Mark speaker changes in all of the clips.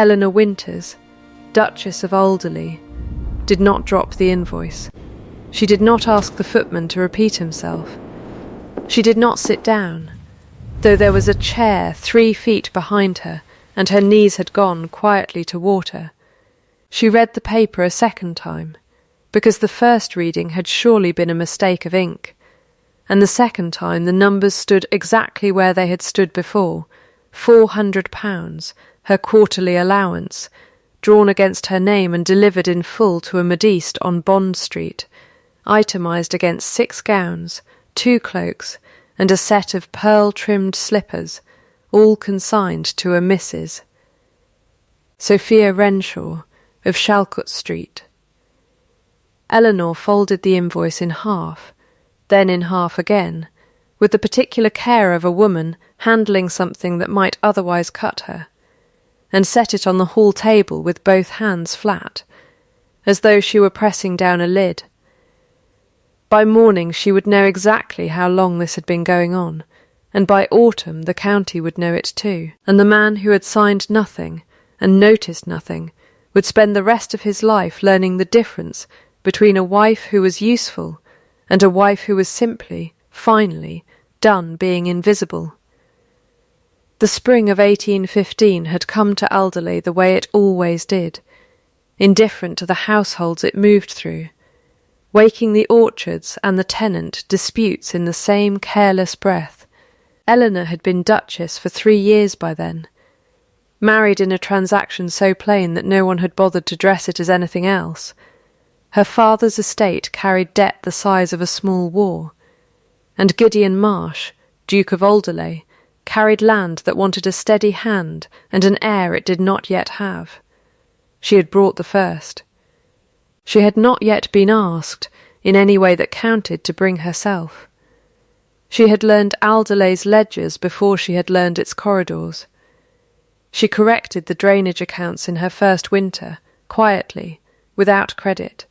Speaker 1: Eleanor Winters, Duchess of Alderley, did not drop the invoice. She did not ask the footman to repeat himself. She did not sit down, though there was a chair 3 feet behind her, and her knees had gone quietly to water. She read the paper a second time, because the first reading had surely been a mistake of ink, and the second time the numbers stood exactly where they had stood before, £400, her quarterly allowance, drawn against her name and delivered in full to a modiste on Bond Street, itemised against 6 gowns, 2 cloaks, and a set of pearl-trimmed slippers, all consigned to a Mrs. Sophia Renshaw, of Shalcott Street. Eleanor folded the invoice in half, then in half again, with the particular care of a woman handling something that might otherwise cut her, and set it on the hall table with both hands flat, as though she were pressing down a lid. By morning she would know exactly how long this had been going on, and by autumn the county would know it too, and the man who had signed nothing and noticed nothing would spend the rest of his life learning the difference between a wife who was useful and a wife who was simply, finally, done being invisible. The spring of 1815 had come to Alderley the way it always did, indifferent to the households it moved through, waking the orchards and the tenant disputes in the same careless breath. Eleanor had been Duchess for 3 years by then, married in a transaction so plain that no one had bothered to dress it as anything else. Her father's estate carried debt the size of a small war, and Gideon Marsh, Duke of Alderley, carried land that wanted a steady hand and an heir it did not yet have. She had brought the first. She had not yet been asked, in any way that counted, to bring herself. She had learned Alderley's ledgers before she had learned its corridors. She corrected the drainage accounts in her first winter, quietly, without credit,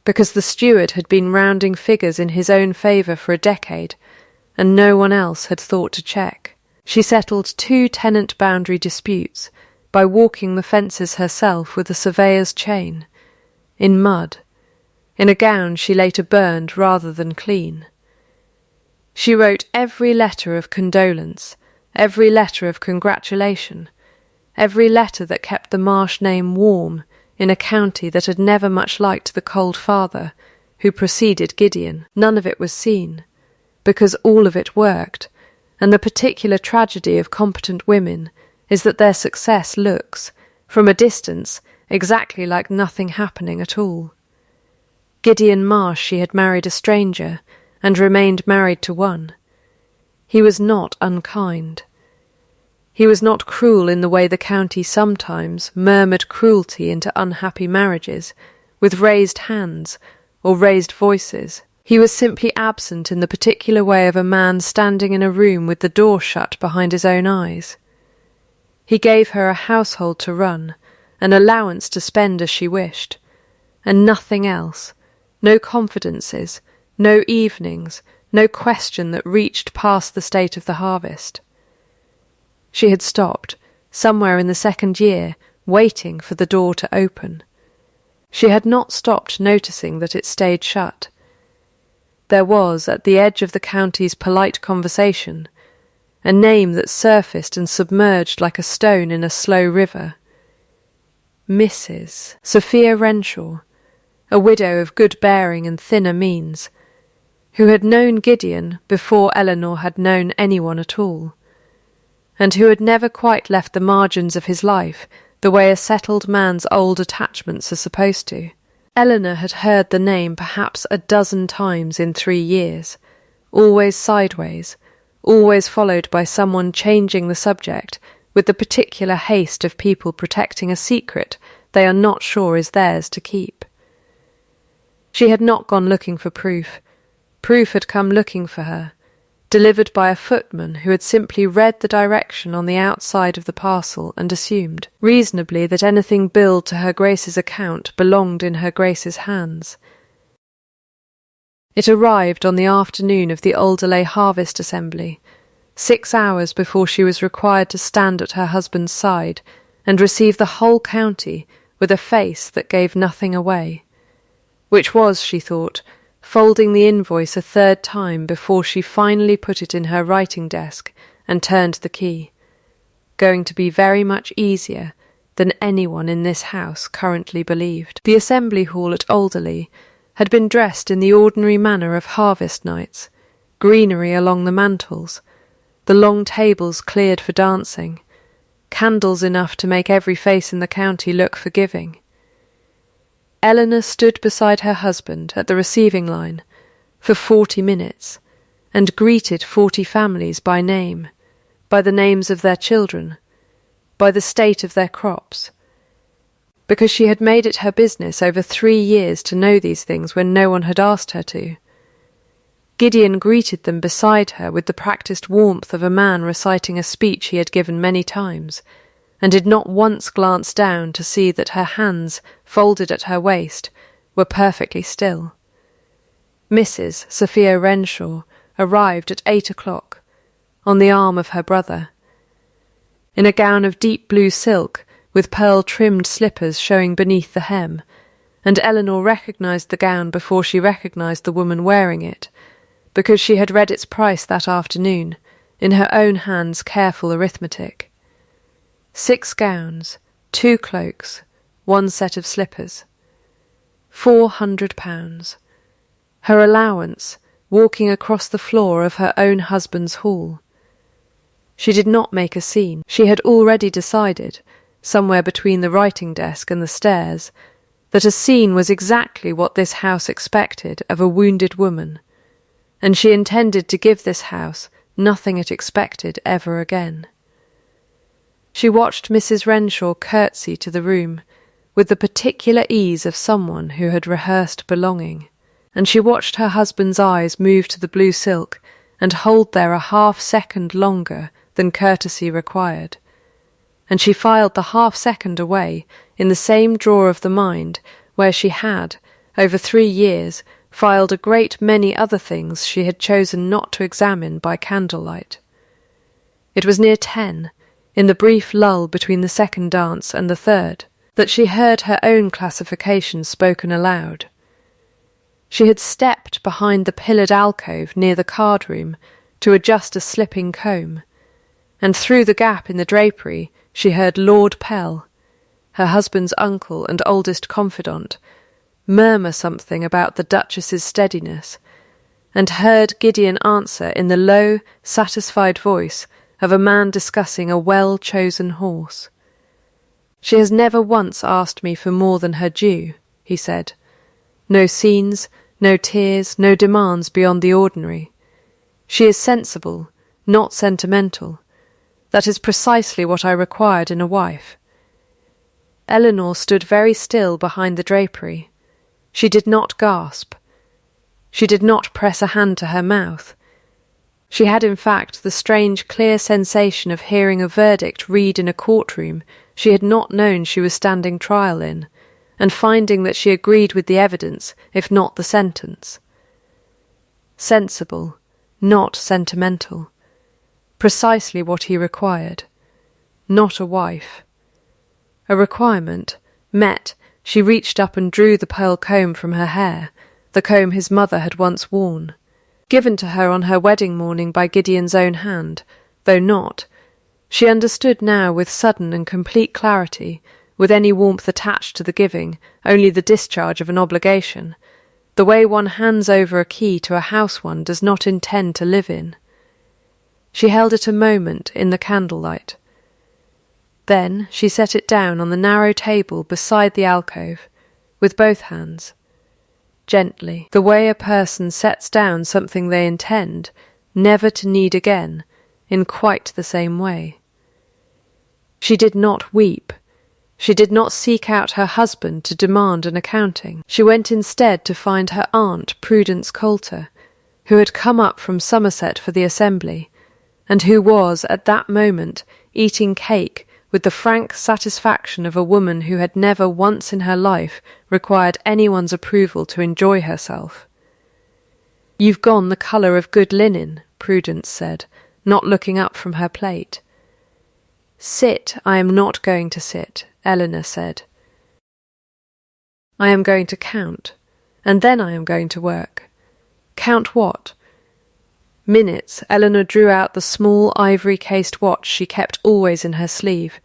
Speaker 1: because the steward had been rounding figures in his own favour for a decade, and no one else had thought to check. She settled 2 tenant boundary disputes by walking the fences herself with a surveyor's chain, in mud, in a gown she later burned rather than clean. She wrote every letter of condolence, every letter of congratulation, every letter that kept the Marsh name warm in a county that had never much liked the cold father who preceded Gideon. None of it was seen, because all of it worked, and the particular tragedy of competent women is that their success looks, from a distance, exactly like nothing happening at all. Gideon Marsh she had married a stranger, and remained married to one. He was not unkind. He was not cruel in the way the county sometimes murmured cruelty into unhappy marriages, with raised hands or raised voices. He was simply absent in the particular way of a man standing in a room with the door shut behind his own eyes. He gave her a household to run, an allowance to spend as she wished, and nothing else, no confidences, no evenings, no question that reached past the state of the harvest. She had stopped, somewhere in the 2nd year, waiting for the door to open. She had not stopped noticing that it stayed shut. There was, at the edge of the county's polite conversation, a name that surfaced and submerged like a stone in a slow river. Mrs. Sophia Renshaw, a widow of good bearing and thinner means, who had known Gideon before Eleanor had known anyone at all, and who had never quite left the margins of his life the way a settled man's old attachments are supposed to. Eleanor had heard the name perhaps a dozen times in 3 years, always sideways, always followed by someone changing the subject with the particular haste of people protecting a secret they are not sure is theirs to keep. She had not gone looking for proof. Proof had come looking for her, delivered by a footman who had simply read the direction on the outside of the parcel and assumed, reasonably, that anything billed to her Grace's account belonged in her Grace's hands. It arrived on the afternoon of the Alderley Harvest Assembly, 6 hours before she was required to stand at her husband's side and receive the whole county with a face that gave nothing away, which was, she thought, folding the invoice a third time before she finally put it in her writing desk and turned the key, going to be very much easier than anyone in this house currently believed. The assembly hall at Alderley had been dressed in the ordinary manner of harvest nights, greenery along the mantels, the long tables cleared for dancing, candles enough to make every face in the county look forgiving. Eleanor stood beside her husband at the receiving line for 40 minutes and greeted 40 families by name, by the names of their children, by the state of their crops, because she had made it her business over 3 years to know these things when no one had asked her to. Gideon greeted them beside her with the practised warmth of a man reciting a speech he had given many times, and did not once glance down to see that her hands, folded at her waist, were perfectly still. Mrs. Sophia Renshaw arrived at 8 o'clock, on the arm of her brother, in a gown of deep blue silk with pearl-trimmed slippers showing beneath the hem, and Eleanor recognised the gown before she recognised the woman wearing it, because she had read its price that afternoon in her own hand's careful arithmetic. 6 gowns, 2 cloaks, 1 set of slippers. £400. Her allowance, walking across the floor of her own husband's hall. She did not make a scene. She had already decided, somewhere between the writing desk and the stairs, that a scene was exactly what this house expected of a wounded woman, and she intended to give this house nothing it expected ever again. She watched Mrs. Renshaw curtsy to the room with the particular ease of someone who had rehearsed belonging, and she watched her husband's eyes move to the blue silk and hold there a half-second longer than courtesy required, and she filed the half-second away in the same drawer of the mind where she had, over 3 years, filed a great many other things she had chosen not to examine by candlelight. It was near 10, in the brief lull between the second dance and the third, that she heard her own classification spoken aloud. She had stepped behind the pillared alcove near the card-room to adjust a slipping comb, and through the gap in the drapery she heard Lord Pell, her husband's uncle and oldest confidant, murmur something about the Duchess's steadiness, and heard Gideon answer in the low, satisfied voice of a man discussing a well-chosen horse. "She has never once asked me for more than her due," he said. "No scenes, no tears, no demands beyond the ordinary. She is sensible, not sentimental. That is precisely what I required in a wife." Eleanor stood very still behind the drapery. She did not gasp. She did not press a hand to her mouth. She had in fact the strange clear sensation of hearing a verdict read in a courtroom she had not known she was standing trial in, and finding that she agreed with the evidence, if not the sentence. Sensible, not sentimental. Precisely what he required. Not a wife. A requirement, met, she reached up and drew the pearl comb from her hair, the comb his mother had once worn, given to her on her wedding morning by Gideon's own hand, though not. She understood now with sudden and complete clarity, with any warmth attached to the giving, only the discharge of an obligation, the way one hands over a key to a house one does not intend to live in. She held it a moment in the candlelight. Then she set it down on the narrow table beside the alcove, with both hands, gently, the way a person sets down something they intend never to need again, in quite the same way. She did not weep. She did not seek out her husband to demand an accounting. She went instead to find her aunt, Prudence Coulter, who had come up from Somerset for the assembly, and who was, at that moment, eating cake with the frank satisfaction of a woman who had never once in her life required anyone's approval to enjoy herself. "You've gone the colour of good linen," Prudence said, not looking up from her plate. Sit, I am not going to sit, Eleanor said. I am going to count, and then I am going to work. Count what? Minutes. Eleanor drew out the small ivory-cased watch she kept always in her sleeve,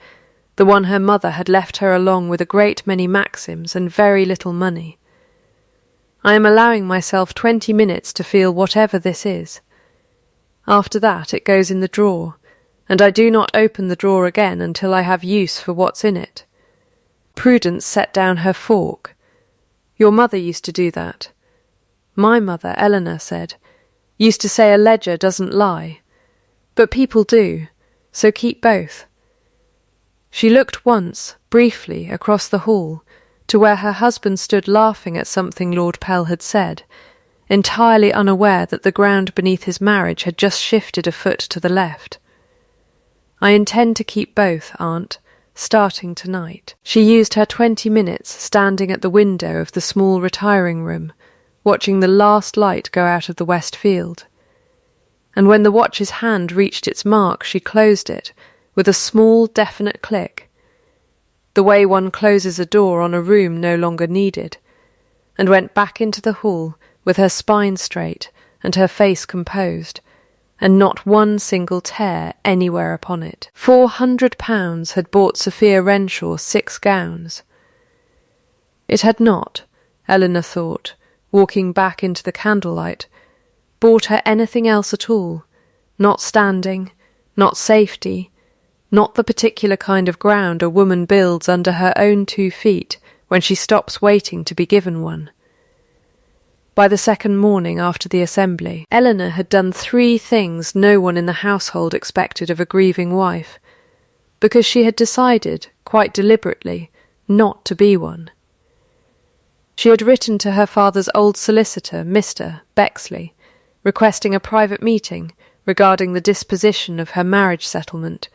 Speaker 1: the one her mother had left her along with a great many maxims and very little money. I am allowing myself 20 minutes to feel whatever this is. After that it goes in the drawer, and I do not open the drawer again until I have use for what's in it. Prudence set down her fork. Your mother used to do that. My mother, Eleanor said, used to say a ledger doesn't lie. But people do, so keep both. She looked once, briefly, across the hall, to where her husband stood laughing at something Lord Pell had said, entirely unaware that the ground beneath his marriage had just shifted a foot to the left. I intend to keep both, Aunt, starting tonight. She used her 20 minutes standing at the window of the small retiring room, watching the last light go out of the west field. And when the watch's hand reached its mark, she closed it, with a small, definite click, the way one closes a door on a room no longer needed, and went back into the hall with her spine straight and her face composed, and not one single tear anywhere upon it. £400 had bought Sophia Renshaw 6 gowns. It had not, Eleanor thought, walking back into the candlelight, bought her anything else at all, not standing, not safety, not the particular kind of ground a woman builds under her own 2 feet when she stops waiting to be given one. By the second morning after the assembly, Eleanor had done 3 things no one in the household expected of a grieving wife, because she had decided, quite deliberately, not to be one. She had written to her father's old solicitor, Mr. Bexley, requesting a private meeting regarding the disposition of her marriage settlement,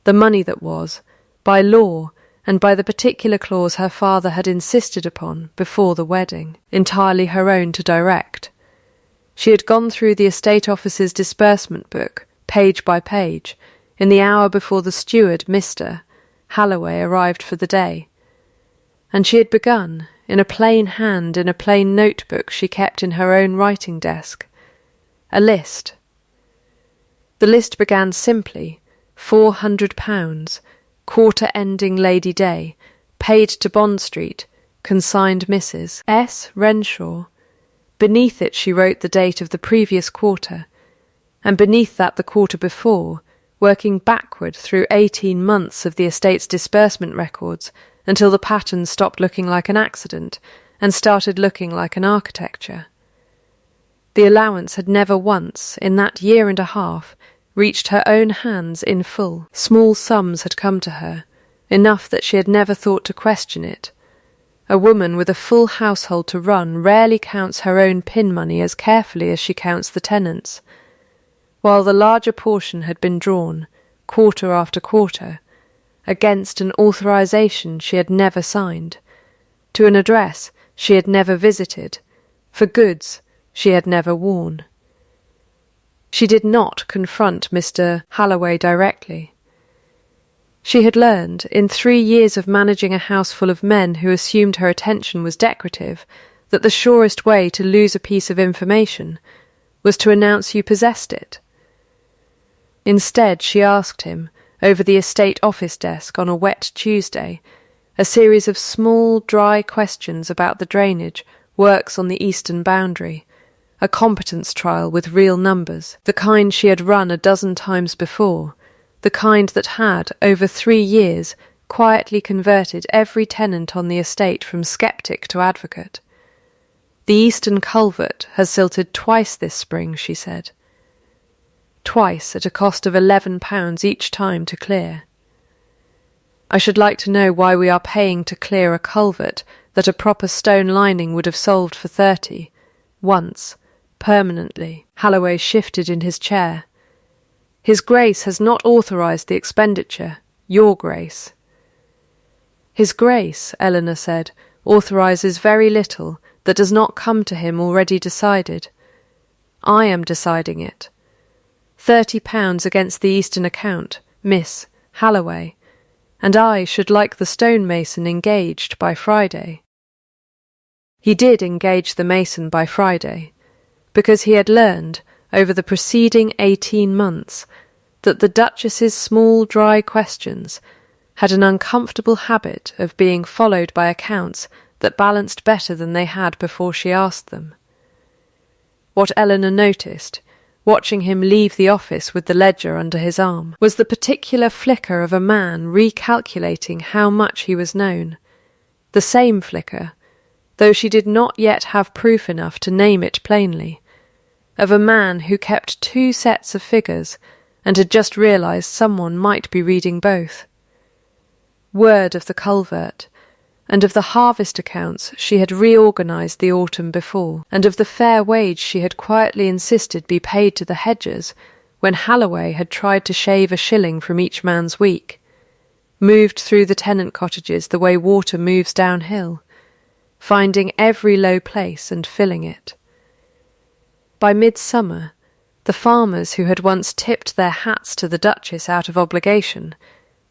Speaker 1: the money that was, by law and by the particular clause her father had insisted upon before the wedding, entirely her own to direct. She had gone through the estate office's disbursement book, page by page, in the hour before the steward, Mr. Halloway, arrived for the day, and she had begun, in a plain hand in a plain notebook she kept in her own writing desk, a list. The list began simply, £400, quarter-ending Lady Day, paid to Bond Street, consigned Mrs. S. Renshaw. Beneath it she wrote the date of the previous quarter, and beneath that the quarter before, working backward through 18 months of the estate's disbursement records until the pattern stopped looking like an accident and started looking like an architecture. The allowance had never once, in that year and a half, reached her own hands in full. Small sums had come to her, enough that she had never thought to question it. A woman with a full household to run rarely counts her own pin money as carefully as she counts the tenants', while the larger portion had been drawn, quarter after quarter, against an authorization she had never signed, to an address she had never visited, for goods she had never worn. She did not confront Mr. Halloway directly. She had learned, in 3 years of managing a house full of men who assumed her attention was decorative, that the surest way to lose a piece of information was to announce you possessed it. Instead, she asked him, over the estate office desk on a wet Tuesday, a series of small, dry questions about the drainage, works on the eastern boundary, a competence trial with real numbers, the kind she had run a dozen times before, the kind that had, over 3 years, quietly converted every tenant on the estate from sceptic to advocate. The eastern culvert has silted twice this spring, she said. Twice at a cost of £11 each time to clear. I should like to know why we are paying to clear a culvert that a proper stone lining would have solved for 30, once, permanently. Halloway shifted in his chair. His Grace has not authorized the expenditure, your Grace. His Grace, Eleanor said, authorizes very little that does not come to him already decided. I am deciding it. £30 against the Eastern account, Miss, Halloway, and I should like the stonemason engaged by Friday. He did engage the mason by Friday, because he had learned, over the preceding 18 months, that the Duchess's small dry questions had an uncomfortable habit of being followed by accounts that balanced better than they had before she asked them. What Eleanor noticed, watching him leave the office with the ledger under his arm, was the particular flicker of a man recalculating how much he was known, the same flicker, though she did not yet have proof enough to name it plainly, of a man who kept 2 sets of figures and had just realised someone might be reading both. Word of the culvert, and of the harvest accounts she had reorganised the autumn before, and of the fair wage she had quietly insisted be paid to the hedgers when Halloway had tried to shave a shilling from each man's week, moved through the tenant cottages the way water moves downhill, finding every low place and filling it. By midsummer, the farmers who had once tipped their hats to the Duchess out of obligation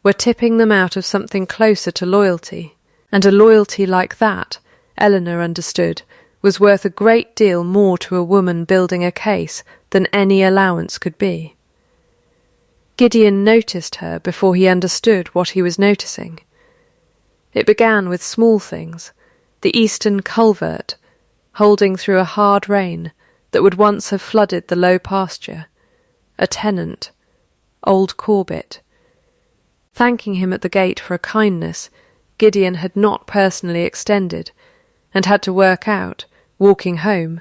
Speaker 1: were tipping them out of something closer to loyalty, and a loyalty like that, Eleanor understood, was worth a great deal more to a woman building a case than any allowance could be. Gideon noticed her before he understood what he was noticing. It began with small things, the eastern culvert, holding through a hard rain that would once have flooded the low pasture, a tenant, old Corbett. Thanking him at the gate for a kindness Gideon had not personally extended, and had to work out, walking home,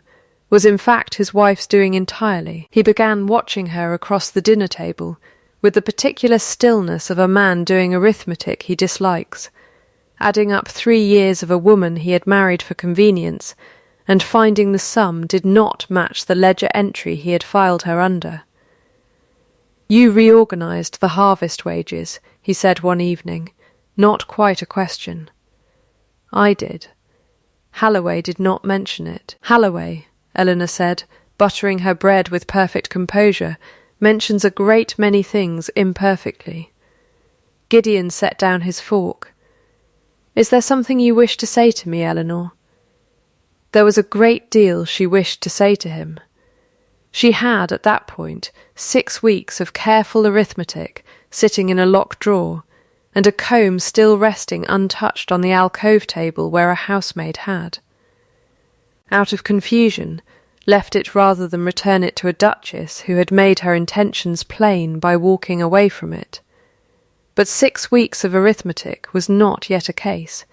Speaker 1: was in fact his wife's doing entirely. He began watching her across the dinner table with the particular stillness of a man doing arithmetic he dislikes, adding up 3 years of a woman he had married for convenience, and finding the sum did not match the ledger entry he had filed her under. "You reorganised the harvest wages," he said one evening, not quite a question. "I did." Halloway did not mention it. "Halloway," Eleanor said, buttering her bread with perfect composure, "mentions a great many things imperfectly." Gideon set down his fork. "Is there something you wish to say to me, Eleanor?" There was a great deal she wished to say to him. She had, at that point, 6 weeks of careful arithmetic sitting in a locked drawer, and a comb still resting untouched on the alcove table where a housemaid had. Out of confusion, left it rather than return it to a duchess who had made her intentions plain by walking away from it. But 6 weeks of arithmetic was not yet a case,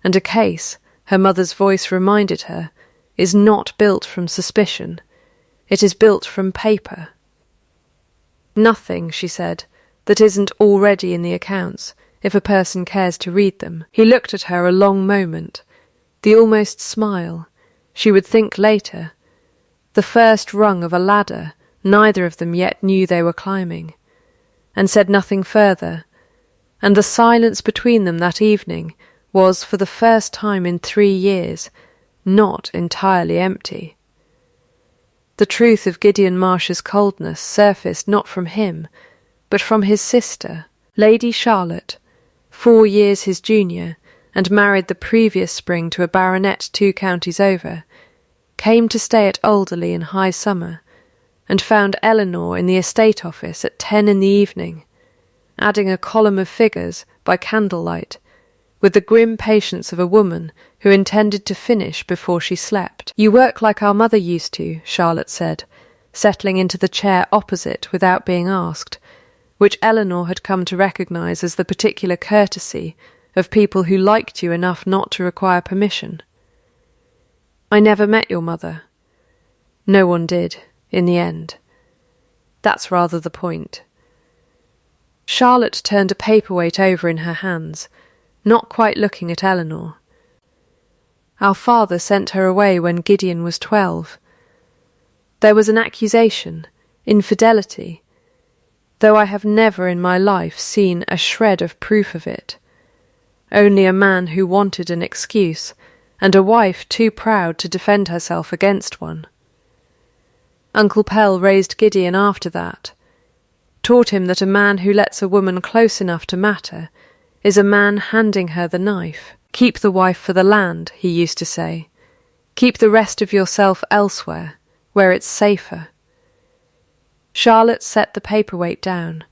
Speaker 1: and a case, her mother's voice reminded her, is not built from suspicion. It is built from paper. "Nothing," she said, "that isn't already in the accounts, if a person cares to read them." He looked at her a long moment, the almost smile, she would think later, the first rung of a ladder neither of them yet knew they were climbing, and said nothing further, and the silence between them that evening was, for the first time in 3 years, not entirely empty. The truth of Gideon Marsh's coldness surfaced not from him, but from his sister, Lady Charlotte, 4 years his junior, and married the previous spring to a baronet 2 counties over, came to stay at Alderley in high summer, and found Eleanor in the estate office at 10 in the evening, adding a column of figures by candlelight, with the grim patience of a woman who intended to finish before she slept. "You work like our mother used to," Charlotte said, settling into the chair opposite without being asked, which Eleanor had come to recognise as the particular courtesy of people who liked you enough not to require permission. "I never met your mother." No one did, in the end. That's rather the point. Charlotte turned a paperweight over in her hands, not quite looking at Eleanor. "Our father sent her away when Gideon was 12. There was an accusation, infidelity, though I have never in my life seen a shred of proof of it. Only a man who wanted an excuse, and a wife too proud to defend herself against one. Uncle Pell raised Gideon after that. taught him that a man who lets a woman close enough to matter is a man handing her the knife. Keep the wife for the land, he used to say. Keep the rest of yourself elsewhere, where it's safer. Charlotte set the paperweight down.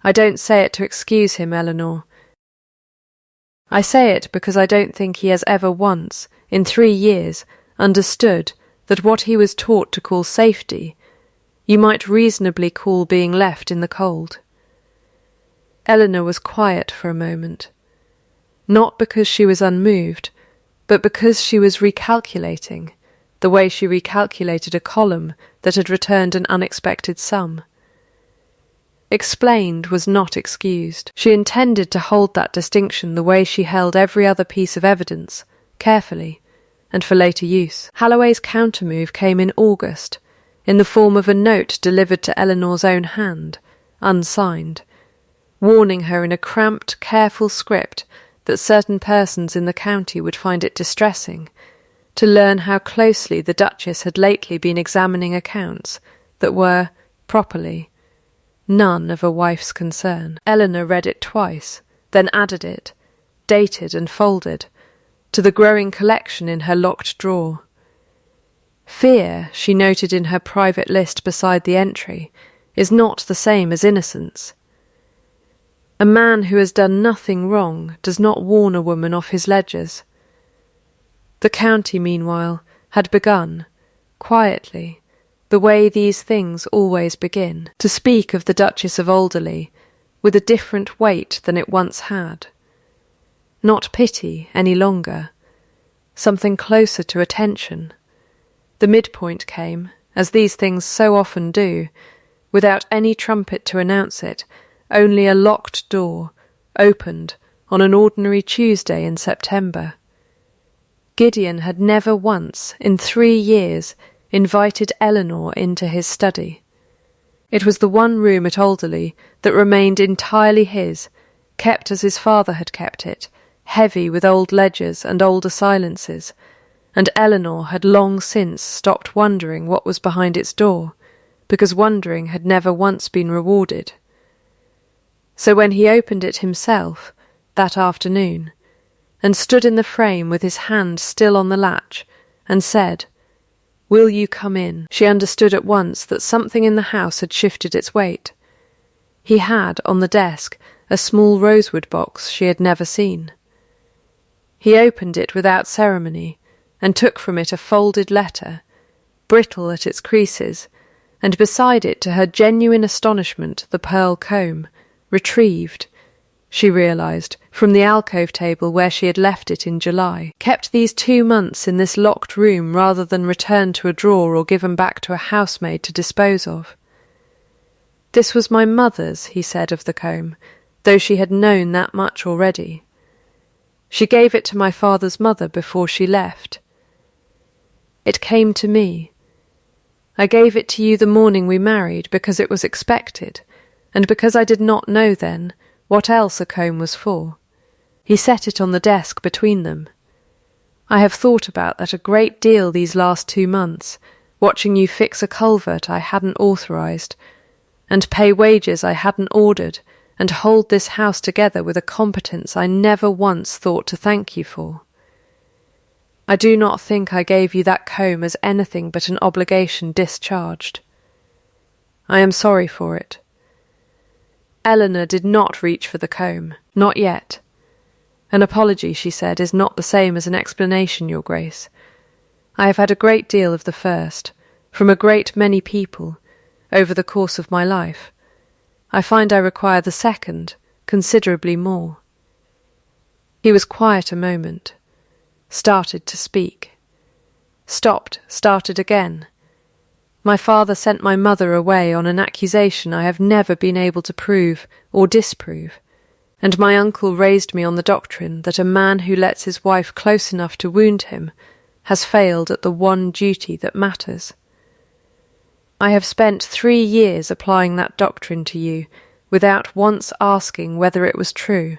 Speaker 1: I don't say it to excuse him, Eleanor. I say it because I don't think he has ever once, in 3 years, understood that what he was taught to call safety, you might reasonably call being left in the cold. Eleanor was quiet for a moment, not because she was unmoved, but because she was recalculating, the way she recalculated a column that had returned an unexpected sum. Explained was not excused. She intended to hold that distinction the way she held every other piece of evidence, carefully, and for later use. Holloway's countermove came in August, in the form of a note delivered to Eleanor's own hand, unsigned, warning her in a cramped, careful script that certain persons in the county would find it distressing to learn how closely the Duchess had lately been examining accounts that were, properly, none of a wife's concern. Eleanor read it twice, then added it, dated and folded, to the growing collection in her locked drawer. Fear, she noted in her private list beside the entry, is not the same as innocence. A man who has done nothing wrong does not warn a woman off his ledgers. The county, meanwhile, had begun, quietly, the way these things always begin, to speak of the Duchess of Alderley with a different weight than it once had. Not pity any longer, something closer to attention. The midpoint came, as these things so often do, without any trumpet to announce it, only a locked door, opened on an ordinary Tuesday in September. Gideon had never once, in 3 years, invited Eleanor into his study. It was the one room at Alderley that remained entirely his, kept as his father had kept it, heavy with old ledgers and older silences, and Eleanor had long since stopped wondering what was behind its door, because wondering had never once been rewarded. So when he opened it himself, that afternoon, and stood in the frame with his hand still on the latch, and said, "Will you come in?" she understood at once that something in the house had shifted its weight. He had, on the desk, a small rosewood box she had never seen. He opened it without ceremony, and took from it a folded letter, brittle at its creases, and beside it, to her genuine astonishment, the pearl comb, retrieved, she realised, from the alcove table where she had left it in July, kept these 2 months in this locked room rather than returned to a drawer or given back to a housemaid to dispose of. "This was my mother's," he said of the comb, though she had known that much already. "She gave it to my father's mother before she left. It came to me. I gave it to you the morning we married because it was expected, and because I did not know then what else a comb was for." He set it on the desk between them. "I have thought about that a great deal these last 2 months, watching you fix a culvert I hadn't authorised, and pay wages I hadn't ordered, and hold this house together with a competence I never once thought to thank you for. I do not think I gave you that comb as anything but an obligation discharged. I am sorry for it." Eleanor did not reach for the comb, not yet. "An apology," she said, "is not the same as an explanation, Your Grace. I have had a great deal of the first, from a great many people, over the course of my life. I find I require the second, considerably more." He was quiet a moment, started to speak, stopped, started again. "My father sent my mother away on an accusation I have never been able to prove or disprove, and my uncle raised me on the doctrine that a man who lets his wife close enough to wound him has failed at the one duty that matters. I have spent 3 years applying that doctrine to you without once asking whether it was true,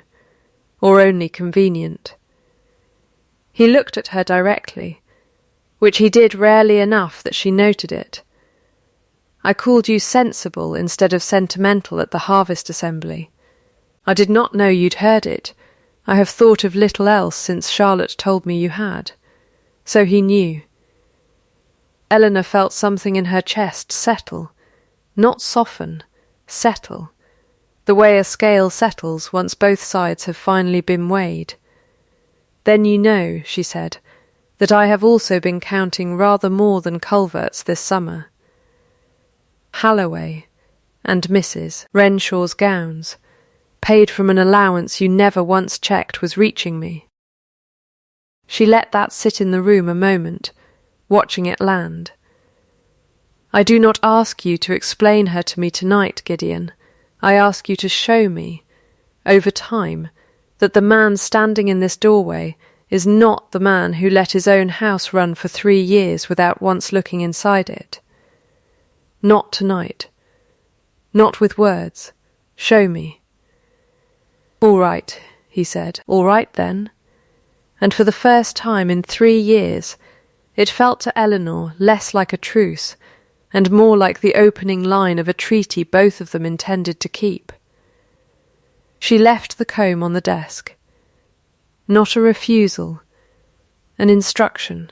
Speaker 1: or only convenient." He looked at her directly, which he did rarely enough that she noted it. I called you sensible instead of sentimental at the harvest assembly. I did not know you'd heard it. I have thought of little else since Charlotte told me you had. So he knew. Eleanor felt something in her chest settle, not soften, settle, the way a scale settles once both sides have finally been weighed. Then you know, she said, that I have also been counting rather more than culverts this summer. Halloway and Mrs. Renshaw's gowns, paid from an allowance you never once checked was reaching me. She let that sit in the room a moment, watching it land. I do not ask you to explain her to me tonight, Gideon. I ask you to show me, over time, that the man standing in this doorway is not the man who let his own house run for 3 years without once looking inside it. Not tonight. Not with words. Show me. All right, he said. All right, then. And for the first time in 3 years, it felt to Eleanor less like a truce and more like the opening line of a treaty both of them intended to keep. She left the comb on the desk. Not a refusal, an instruction.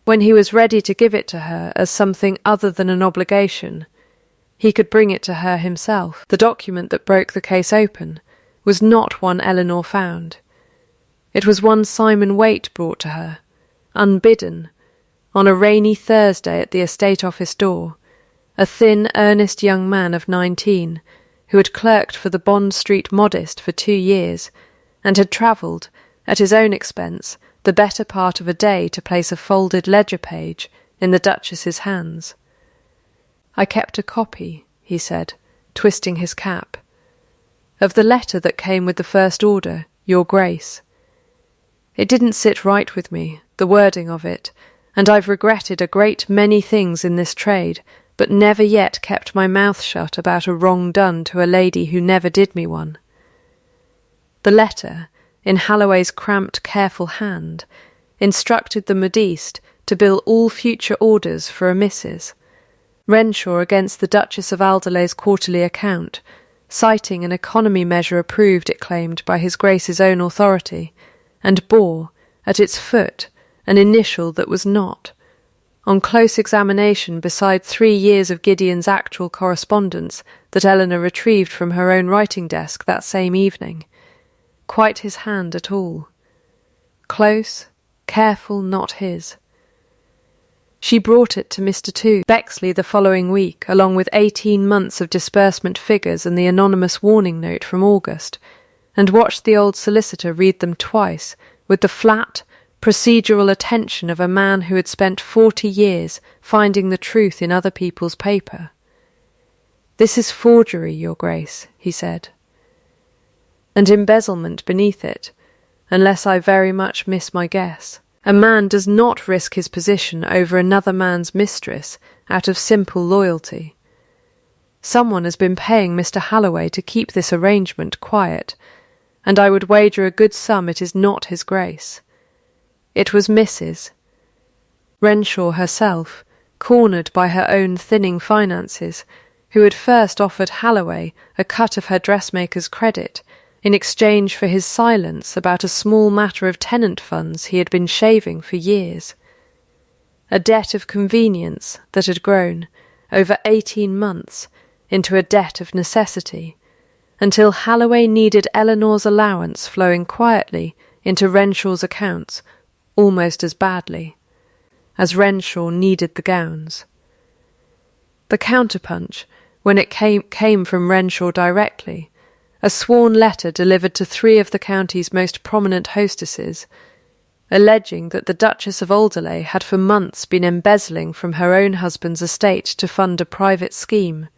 Speaker 1: When he was ready to give it to her as something other than an obligation, he could bring it to her himself. The document that broke the case open was not one Eleanor found. It was one Simon Waite brought to her, unbidden, on a rainy Thursday at the estate office door, a thin, earnest young man of 19, who had clerked for the Bond Street Modest for 2 years, and had travelled, at his own expense, the better part of a day to place a folded ledger page in the Duchess's hands. I kept a copy, he said, twisting his cap, of the letter that came with the first order, Your Grace. It didn't sit right with me, the wording of it, and I've regretted a great many things in this trade, but never yet kept my mouth shut about a wrong done to a lady who never did me one. The letter, in Halloway's cramped, careful hand, instructed the modiste to bill all future orders for a Mrs. Renshaw against the Duchess of Alderley's quarterly account, citing an economy measure approved, it claimed, by His Grace's own authority, and bore, at its foot, an initial that was not. On close examination, beside 3 years of Gideon's actual correspondence that Eleanor retrieved from her own writing desk that same evening, quite his hand at all. Close, careful, not his. She brought it to Mr. Bexley the following week, along with 18 months of disbursement figures and the anonymous warning note from August, and watched the old solicitor read them twice, with the flat, procedural attention of a man who had spent 40 years finding the truth in other people's paper. "This is forgery, Your Grace," he said, "and embezzlement beneath it, unless I very much miss my guess. A man does not risk his position over another man's mistress out of simple loyalty. Someone has been paying Mr. Halloway to keep this arrangement quiet, and I would wager a good sum it is not His Grace. It was Mrs. Renshaw herself, cornered by her own thinning finances, who had first offered Halloway a cut of her dressmaker's credit in exchange for his silence about a small matter of tenant funds he had been shaving for years. A debt of convenience that had grown, over 18 months, into a debt of necessity, until Halloway needed Eleanor's allowance flowing quietly into Renshaw's accounts almost as badly as Renshaw needed the gowns. The counterpunch, when it came from Renshaw directly, a sworn letter delivered to 3 of the county's most prominent hostesses, alleging that the Duchess of Alderley had for months been embezzling from her own husband's estate to fund a private scheme,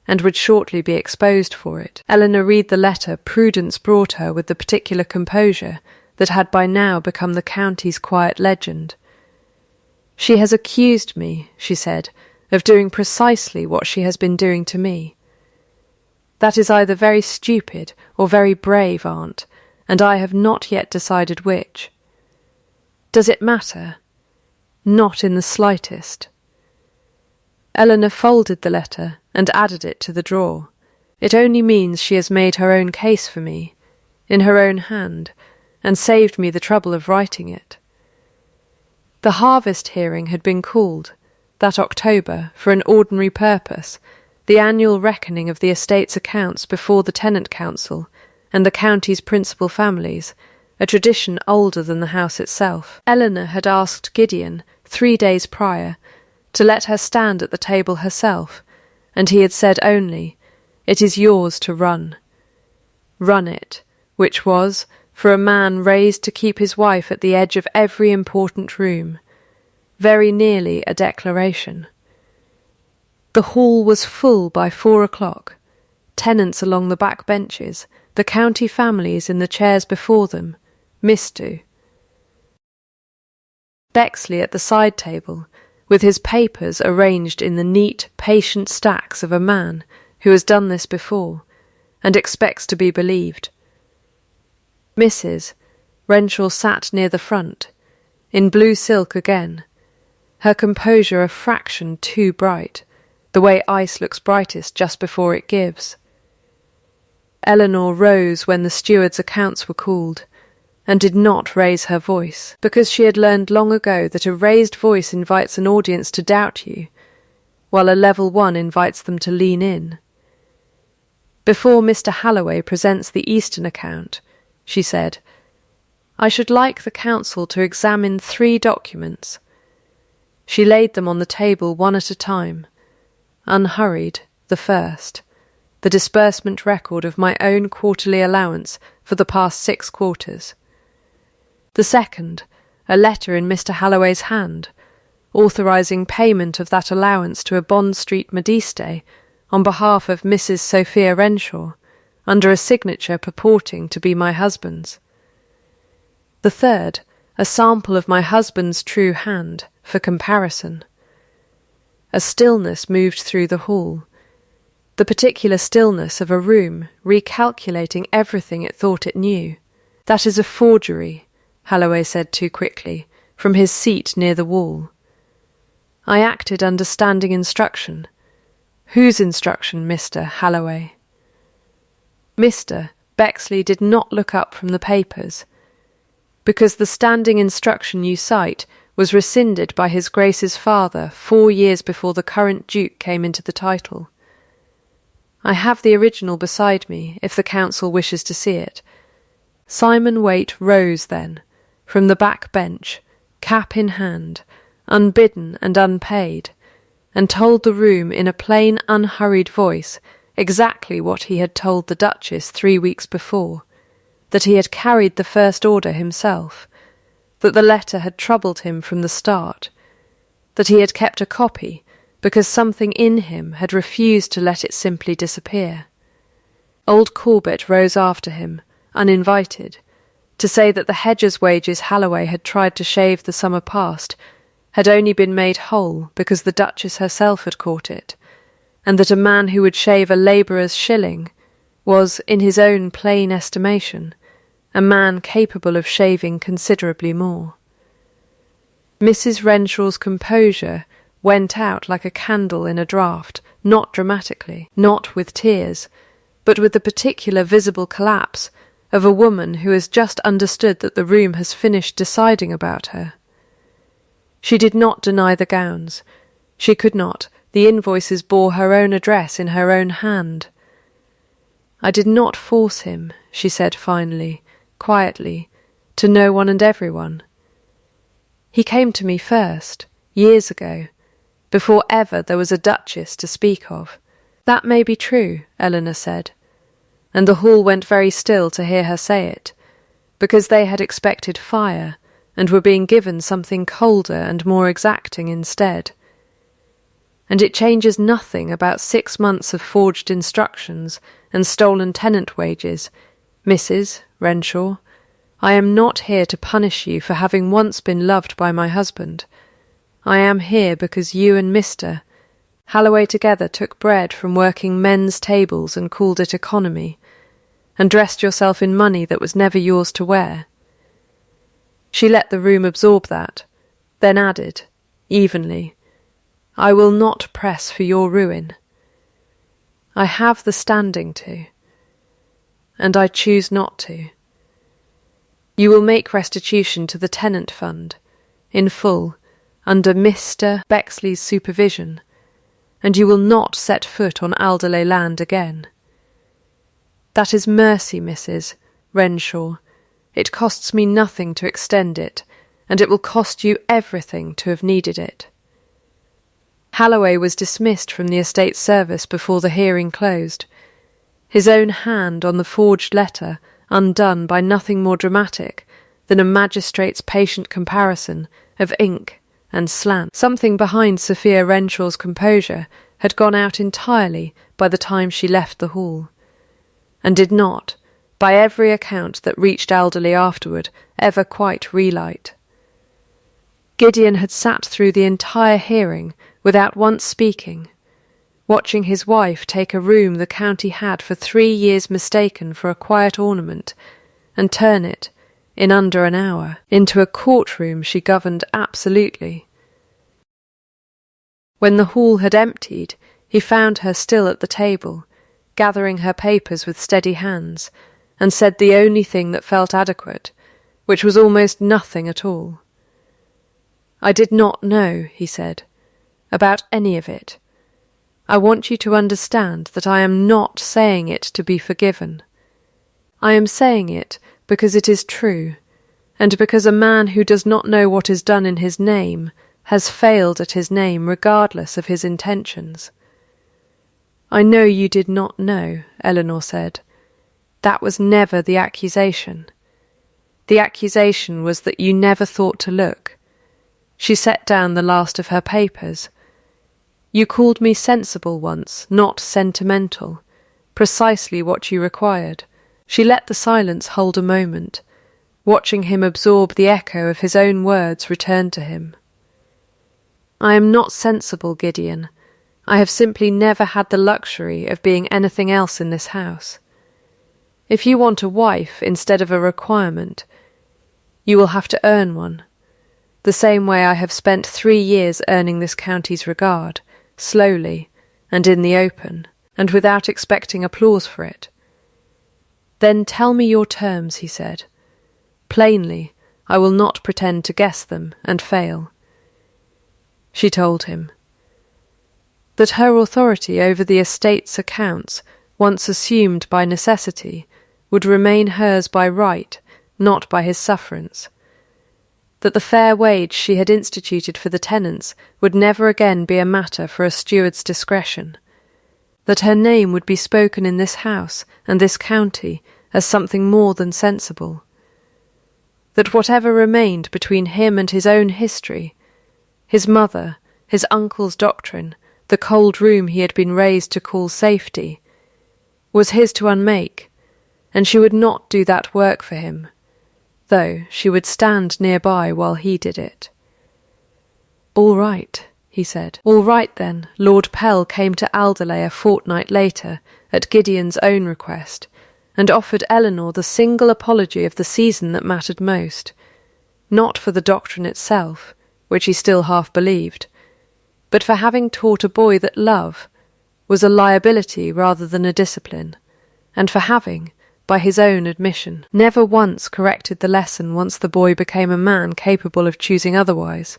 Speaker 1: and would shortly be exposed for it. Eleanor read the letter Prudence brought her with the particular composure that had by now become the county's quiet legend. "She has accused me," she said, "of doing precisely what she has been doing to me. That is either very stupid or very brave, Aunt, and I have not yet decided which. Does it matter? Not in the slightest." Eleanor folded the letter and added it to the drawer. It only means she has made her own case for me, in her own hand, and saved me the trouble of writing it. The harvest hearing had been called, that October, for an ordinary purpose, the annual reckoning of the estate's accounts before the tenant council and the county's principal families, a tradition older than the house itself. Eleanor had asked Gideon, 3 days prior, to let her stand at the table herself, and he had said only, "It is yours to run." Run it, which was, for a man raised to keep his wife at the edge of every important room, very nearly a declaration. The hall was full by 4 o'clock, tenants along the back benches, the county families in the chairs before them, Mistress. Bexley at the side table, with his papers arranged in the neat, patient stacks of a man who has done this before, and expects to be believed. Mrs. Renshaw sat near the front, in blue silk again, her composure a fraction too bright, the way ice looks brightest just before it gives. Eleanor rose when the steward's accounts were called, and did not raise her voice, because she had learned long ago that a raised voice invites an audience to doubt you, while a level one invites them to lean in. Before Mr. Halloway presents the Eastern account, she said, "I should like the council to examine 3 documents." She laid them on the table one at a time. Unhurried, the first, the disbursement record of my own quarterly allowance for the past 6 quarters. The second, a letter in Mr. Halloway's hand, authorising payment of that allowance to a Bond Street modiste on behalf of Mrs. Sophia Renshaw, under a signature purporting to be my husband's. The third, a sample of my husband's true hand, for comparison. A stillness moved through the hall, the particular stillness of a room recalculating everything it thought it knew. "That is a forgery," Halloway said too quickly, from his seat near the wall. I acted under standing instruction. "Whose instruction, Mr. Halloway?" Mr. Bexley did not look up from the papers, because the standing instruction you cite was rescinded by His Grace's father 4 years before the current Duke came into the title. I have the original beside me, if the council wishes to see it. Simon Waite rose then, from the back bench, cap in hand, unbidden and unpaid, and told the room in a plain, unhurried voice exactly what he had told the Duchess 3 weeks before, that he had carried the first order himself, that the letter had troubled him from the start, that he had kept a copy because something in him had refused to let it simply disappear. Old Corbett rose after him, uninvited, to say that the hedger's wages Halloway had tried to shave the summer past had only been made whole because the Duchess herself had caught it, and that a man who would shave a labourer's shilling was, in his own plain estimation, a man capable of shaving considerably more. Mrs. Renshaw's composure went out like a candle in a draught, not dramatically, not with tears, but with the particular visible collapse of a woman who has just understood that the room has finished deciding about her. She did not deny the gowns. She could not. The invoices bore her own address in her own hand. "I did not force him," she said finally, quietly, "to no one and everyone. He came to me first, years ago, before ever there was a Duchess to speak of." "That may be true," Eleanor said, and the hall went very still to hear her say it, because they had expected fire, and were being given something colder and more exacting instead. And it changes nothing about 6 months of forged instructions and stolen tenant wages, Mrs. Renshaw. I am not here to punish you for having once been loved by my husband. I am here because you and Mr. Halloway together took bread from working men's tables and called it economy, and dressed yourself in money that was never yours to wear. She let the room absorb that, then added, evenly, I will not press for your ruin. I have the standing to, and I choose not to. You will make restitution to the tenant fund, in full, under Mr. Bexley's supervision, and you will not set foot on Alderley land again. That is mercy, Mrs. Renshaw. It costs me nothing to extend it, and it will cost you everything to have needed it. Halloway was dismissed from the estate service before the hearing closed, his own hand on the forged letter undone by nothing more dramatic than a magistrate's patient comparison of ink and slant. Something behind Sophia Renshaw's composure had gone out entirely by the time she left the hall, and did not, by every account that reached Alderley afterward, ever quite relight. Gideon had sat through the entire hearing without once speaking, watching his wife take a room the county had for 3 years mistaken for a quiet ornament, and turn it, in under an hour, into a courtroom she governed absolutely. When the hall had emptied, he found her still at the table, gathering her papers with steady hands, and said the only thing that felt adequate, which was almost nothing at all. I did not know, he said, about any of it. I want you to understand that I am not saying it to be forgiven. I am saying it because it is true, and because a man who does not know what is done in his name has failed at his name regardless of his intentions. I know you did not know, Eleanor said. That was never the accusation. The accusation was that you never thought to look. She set down the last of her papers. You called me sensible once, not sentimental, precisely what you required. She let the silence hold a moment, watching him absorb the echo of his own words return to him. I am not sensible, Gideon. I have simply never had the luxury of being anything else in this house. If you want a wife instead of a requirement, you will have to earn one, the same way I have spent 3 years earning this county's regard, slowly and in the open, and without expecting applause for it. Then tell me your terms, he said. Plainly, I will not pretend to guess them and fail. She told him that her authority over the estate's accounts, once assumed by necessity, would remain hers by right, not by his sufferance, that the fair wage she had instituted for the tenants would never again be a matter for a steward's discretion, that her name would be spoken in this house and this county as something more than sensible, that whatever remained between him and his own history, his mother, his uncle's doctrine, the cold room he had been raised to call safety, was his to unmake, and she would not do that work for him, though she would stand nearby while he did it. All right, he said. All right, then. Lord Pell came to Alderley a fortnight later, at Gideon's own request, and offered Eleanor the single apology of the season that mattered most, not for the doctrine itself, which he still half believed, but for having taught a boy that love was a liability rather than a discipline, and for having, by his own admission, never once corrected the lesson once the boy became a man capable of choosing otherwise.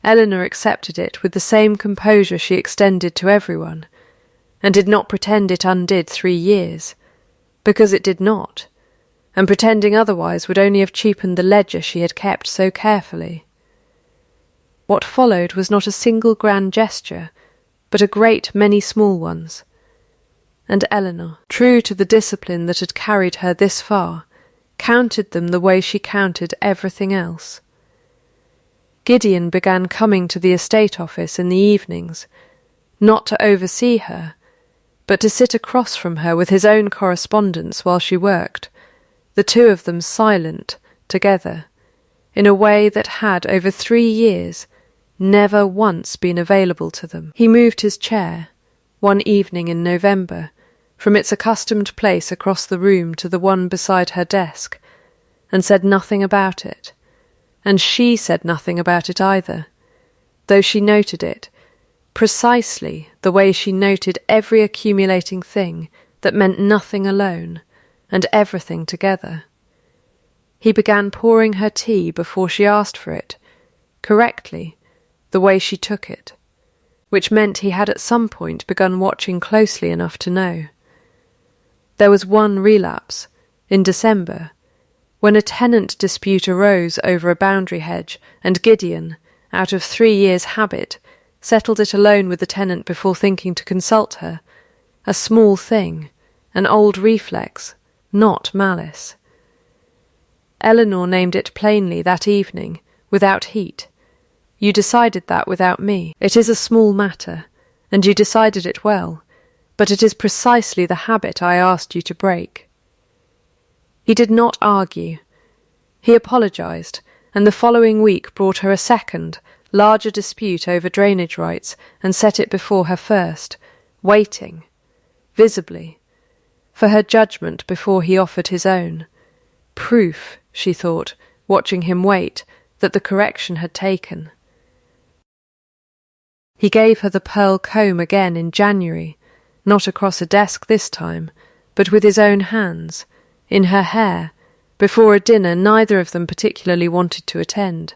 Speaker 1: Eleanor accepted it with the same composure she extended to everyone, and did not pretend it undid 3 years, because it did not, and pretending otherwise would only have cheapened the ledger she had kept so carefully. What followed was not a single grand gesture, but a great many small ones, and Eleanor, true to the discipline that had carried her this far, counted them the way she counted everything else. Gideon began coming to the estate office in the evenings, not to oversee her, but to sit across from her with his own correspondence while she worked, the two of them silent, together, in a way that had, over 3 years, never once been available to them. He moved his chair, one evening in November, from its accustomed place across the room to the one beside her desk, and said nothing about it, and she said nothing about it either, though she noted it, precisely the way she noted every accumulating thing that meant nothing alone and everything together. He began pouring her tea before she asked for it, correctly, the way she took it, which meant he had at some point begun watching closely enough to know. There was one relapse, in December, when a tenant dispute arose over a boundary hedge, and Gideon, out of 3 years' habit, settled it alone with the tenant before thinking to consult her. A small thing, an old reflex, not malice. Eleanor named it plainly that evening, without heat. You decided that without me. It is a small matter, and you decided it well, but it is precisely the habit I asked you to break. He did not argue. He apologized, and the following week brought her a second, larger dispute over drainage rights and set it before her first, waiting, visibly, for her judgment before he offered his own. Proof, she thought, watching him wait, that the correction had taken. He gave her the pearl comb again in January, not across a desk this time, but with his own hands, in her hair, before a dinner neither of them particularly wanted to attend,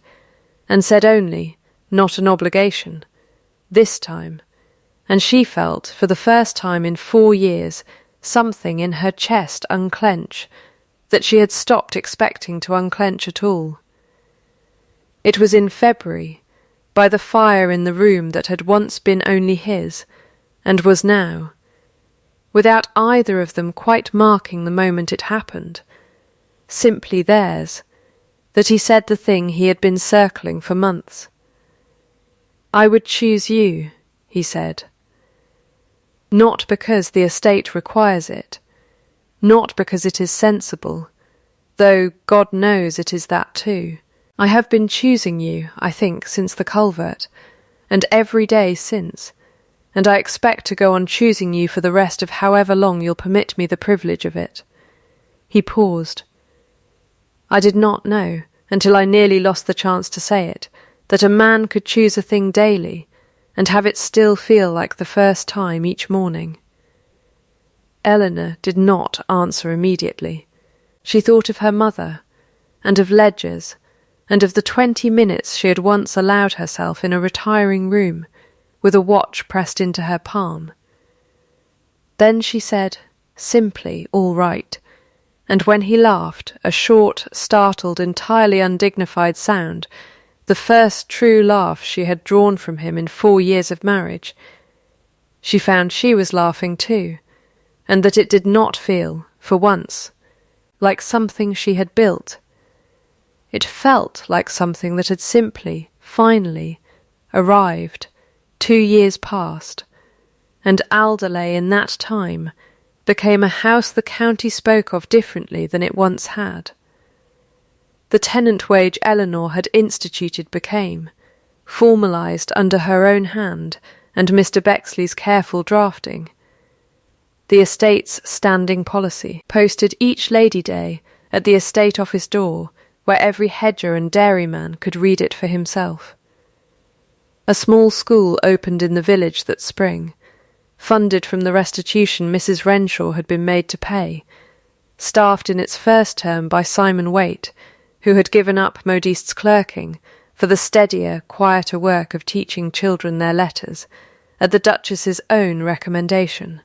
Speaker 1: and said only, not an obligation, this time, and she felt, for the first time in 4 years, something in her chest unclench, that she had stopped expecting to unclench at all. It was in February, by the fire in the room that had once been only his, and was now, without either of them quite marking the moment it happened, simply theirs, that he said the thing he had been circling for months. "I would choose you," he said. "Not because the estate requires it, not because it is sensible, though God knows it is that too. I have been choosing you, I think, since the culvert, and every day since, and I expect to go on choosing you for the rest of however long you'll permit me the privilege of it." He paused. "I did not know, until I nearly lost the chance to say it, that a man could choose a thing daily, and have it still feel like the first time each morning." Eleanor did not answer immediately. She thought of her mother, and of ledgers, and of the 20 minutes she had once allowed herself in a retiring room, with a watch pressed into her palm. Then she said, simply, "All right," and when he laughed, a short, startled, entirely undignified sound, the first true laugh she had drawn from him in 4 years of marriage, she found she was laughing too, and that it did not feel, for once, like something she had built. It felt like something that had simply, finally, arrived, 2 years past, and Alderley in that time became a house the county spoke of differently than it once had. The tenant wage Eleanor had instituted became, formalised under her own hand and Mr. Bexley's careful drafting, the estate's standing policy, posted each Lady Day at the estate office door, where every hedger and dairyman could read it for himself. A small school opened in the village that spring, funded from the restitution Mrs. Renshaw had been made to pay, staffed in its first term by Simon Waite, who had given up modistes clerking for the steadier, quieter work of teaching children their letters, at the Duchess's own recommendation.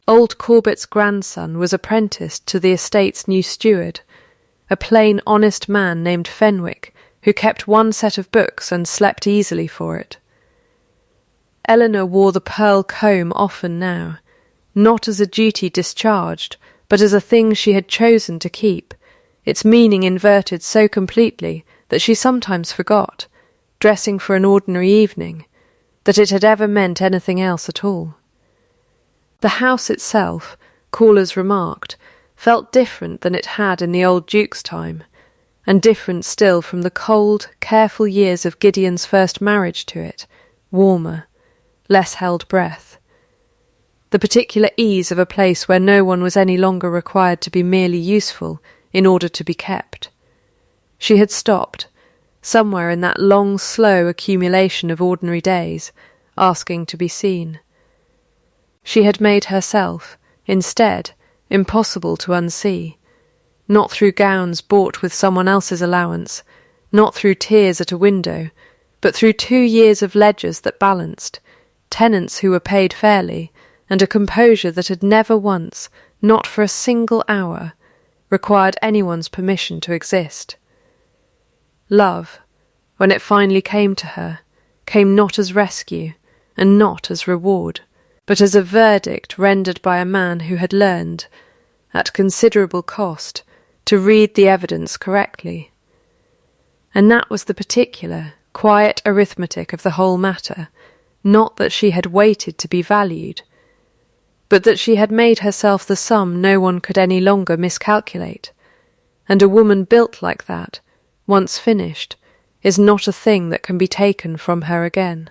Speaker 1: Old Corbett's grandson was apprenticed to the estate's new steward, a plain, honest man named Fenwick, who kept 1 set of books and slept easily for it. Eleanor wore the pearl comb often now, not as a duty discharged, but as a thing she had chosen to keep, its meaning inverted so completely that she sometimes forgot, dressing for an ordinary evening, that it had ever meant anything else at all. The house itself, callers remarked, felt different than it had in the old Duke's time, and different still from the cold, careful years of Gideon's first marriage to it, warmer, less held breath. The particular ease of a place where no one was any longer required to be merely useful in order to be kept. She had stopped, somewhere in that long, slow accumulation of ordinary days, asking to be seen. She had made herself, instead, impossible to unsee, not through gowns bought with someone else's allowance, not through tears at a window, but through 2 years of ledgers that balanced, tenants who were paid fairly, and a composure that had never once, not for a single hour, required anyone's permission to exist. Love, when it finally came to her, came not as rescue and not as reward, but as a verdict rendered by a man who had learned, at considerable cost, to read the evidence correctly. And that was the particular, quiet arithmetic of the whole matter, not that she had waited to be valued, but that she had made herself the sum no one could any longer miscalculate, and a woman built like that, once finished, is not a thing that can be taken from her again.